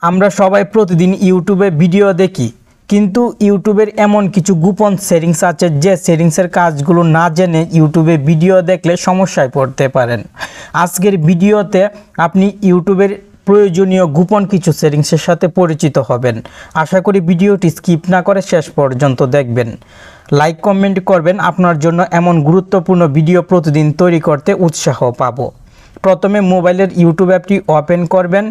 আমরা সবাই প্রতিদিন ইউটিউবে ভিডিও দেখি, কিন্তু ইউটিউবের এমন কিছু গোপন সেটিংস আছে যে সেটিংসের কাজগুলো না জেনে ইউটিউবে ভিডিও দেখলে সমস্যায় পড়তে পারেন। আজকের ভিডিওতে আপনি ইউটিউবের প্রয়োজনীয় গোপন কিছু সেটিংসের সাথে পরিচিত হবেন। আশা করি ভিডিওটি স্কিপ না করে শেষ পর্যন্ত দেখবেন। লাইক কমেন্ট করবেন, আপনার জন্য এমন গুরুত্বপূর্ণ ভিডিও প্রতিদিন তৈরি করতে উৎসাহ পাবো। প্রথমে মোবাইলের ইউটিউব অ্যাপটি ওপেন করবেন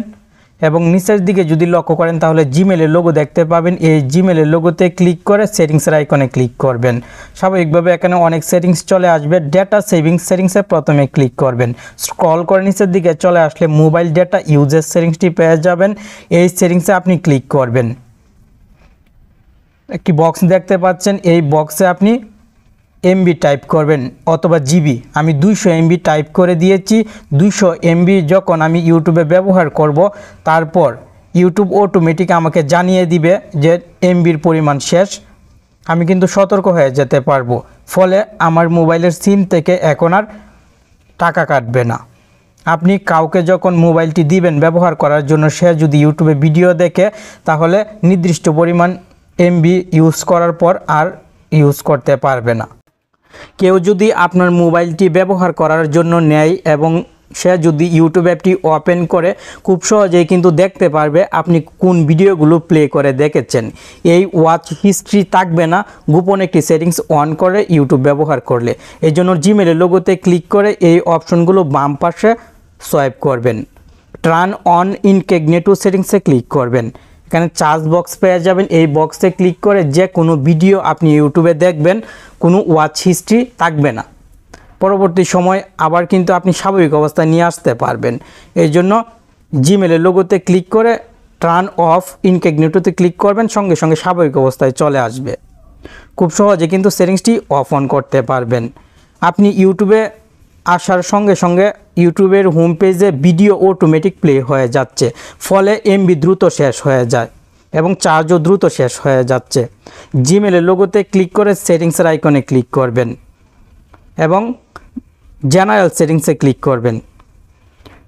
এবং নিচের দিকে যদি লক্ষ্য করেন তাহলে জিমেলের লোগো দেখতে পাবেন। এই জিমেলের লোগোতে ক্লিক করে সেটিংসের আইকনে ক্লিক করবেন। স্বাভাবিকভাবে এখানে অনেক সেটিংস চলে আসবে। ডেটা সেভিংস সেটিংসে প্রথমে ক্লিক করবেন। স্ক্রল করে নিচের দিকে চলে আসলে মোবাইল ডেটা ইউজের সেটিংসটি পেয়ে যাবেন। এই সেটিংসে আপনি ক্লিক করবেন। একটি বক্স দেখতে পাচ্ছেন, এই বক্সে আপনি এমবি টাইপ করবেন অথবা জিবি। আমি 200 এমবি টাইপ করে দিয়েছি। 200 এমবি যখন আমি ইউটিউবে ব্যবহার করব, তারপর ইউটিউব অটোমেটিক আমাকে জানিয়ে দিবে যে এমবির পরিমাণ শেষ। আমি কিন্তু সতর্ক হয়ে যেতে পারবো, ফলে আমার মোবাইলের সিম থেকে এখন আর টাকা কাটবে না। আপনি কাউকে যখন মোবাইলটি দিবেন ব্যবহার করার জন্য, সে যদি ইউটিউবে ভিডিও দেখে তাহলে নির্দিষ্ট পরিমাণ এমবি ইউজ করার পর আর ইউজ করতে পারবে না। কেউ যদি আপনার মোবাইলটি ব্যবহার করার জন্য নেয় এবং সে যদি ইউটিউব অ্যাপটি ওপেন করে, খুব সহজেই কিন্তু দেখতে পারবে আপনি কোন ভিডিওগুলো প্লে করে দেখেছেন। এই ওয়াচ হিস্ট্রি থাকবে না গোপন একটি সেটিংস অন করে ইউটিউব ব্যবহার করলে। এই জন্য জিমেলের লোগোতে ক্লিক করে এই অপশনগুলো বাম পাশে সোয়াইপ করবেন। টার্ন অন ইনকগনিটো সেটিংসে ক্লিক করবেন। এখানে চার্জ বক্স পেয়ে যাবেন। এই বক্সে ক্লিক করে যে কোনো ভিডিও আপনি ইউটিউবে দেখবেন, কোনো ওয়াচ হিস্ট্রি থাকবে না। পরবর্তী সময় আবার কিন্তু আপনি স্বাভাবিক অবস্থায় নিয়ে আসতে পারবেন। এই জন্য জিমেলের লোগোতে ক্লিক করে টার্ন অফ ইনকগনিটোতে ক্লিক করবেন, সঙ্গে সঙ্গে স্বাভাবিক অবস্থায় চলে আসবে। খুব সহজে কিন্তু সেটিংসটি অফ অন করতে পারবেন। আপনি ইউটিউবে আসার সঙ্গে সঙ্গে ইউটিউবের হোম পেজে ভিডিও অটোমেটিক প্লে হয়ে যাচ্ছে, ফলে এমবি দ্রুত শেষ হয়ে যায় এবং চার্জও দ্রুত শেষ হয়ে যাচ্ছে। জিমেলের লোগোতে ক্লিক করে সেটিংসের আইকনে ক্লিক করবেন এবং জেনারেল সেটিংসে ক্লিক করবেন।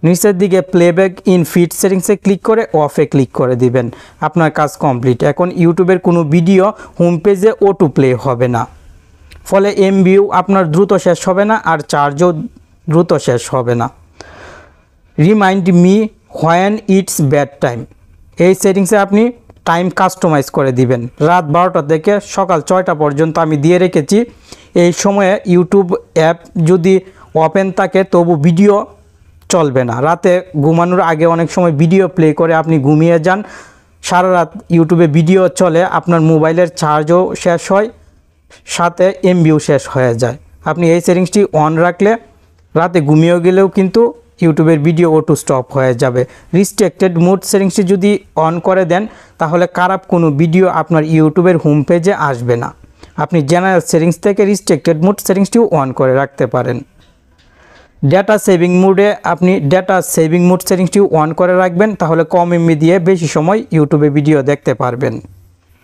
নিচের দিকে প্লেব্যাক ইন ফিড সেটিংসে ক্লিক করে অফে ক্লিক করে দিবেন। আপনার কাজ কমপ্লিট। এখন ইউটিউবের কোনো ভিডিও হোম পেজে অটো প্লে হবে না, ফলে এমবিও আপনার দ্রুত শেষ হবে না আর চার্জও দ্রুত শেষ হবে না। Remind me when it's bed time, এই সেটিংসে আপনি টাইম কাস্টমাইজ করে দিবেন। রাত 12টা থেকে সকাল 6টা পর্যন্ত আমি দিয়ে রেখেছি। এই সময়ে ইউটিউব অ্যাপ যদি ওপেন থাকে তবু ভিডিও চলবে না। রাতে ঘুমানোর আগে অনেক সময় ভিডিও প্লে করে আপনি ঘুমিয়ে যান, সারা রাত ইউটিউবে ভিডিও চলে, আপনার মোবাইলের চার্জও শেষ হয়, সাথে এমবিও শেষ হয়ে যায়। আপনি এই সেটিংসটি অন রাখলে রাতে ঘুমিয়ে গেলেও কিন্তু ইউটিউবের ভিডিও অটো স্টপ হয়ে যাবে। রিস্ট্রিক্টেড মোড সেটিংসটি যদি অন করে দেন তাহলে খারাপ কোনো ভিডিও আপনার ইউটিউবের হোম পেজে আসবে না। আপনি জেনারেল সেটিংস থেকে রিস্ট্রিক্টেড মোড সেটিংসটিও অন করে রাখতে পারেন। ডেটা সেভিং মোডে আপনি ডেটা সেভিং মোড সেটিংসটিও অন করে রাখবেন, তাহলে কম এমবি দিয়ে বেশি সময় ইউটিউবে ভিডিও দেখতে পারবেন।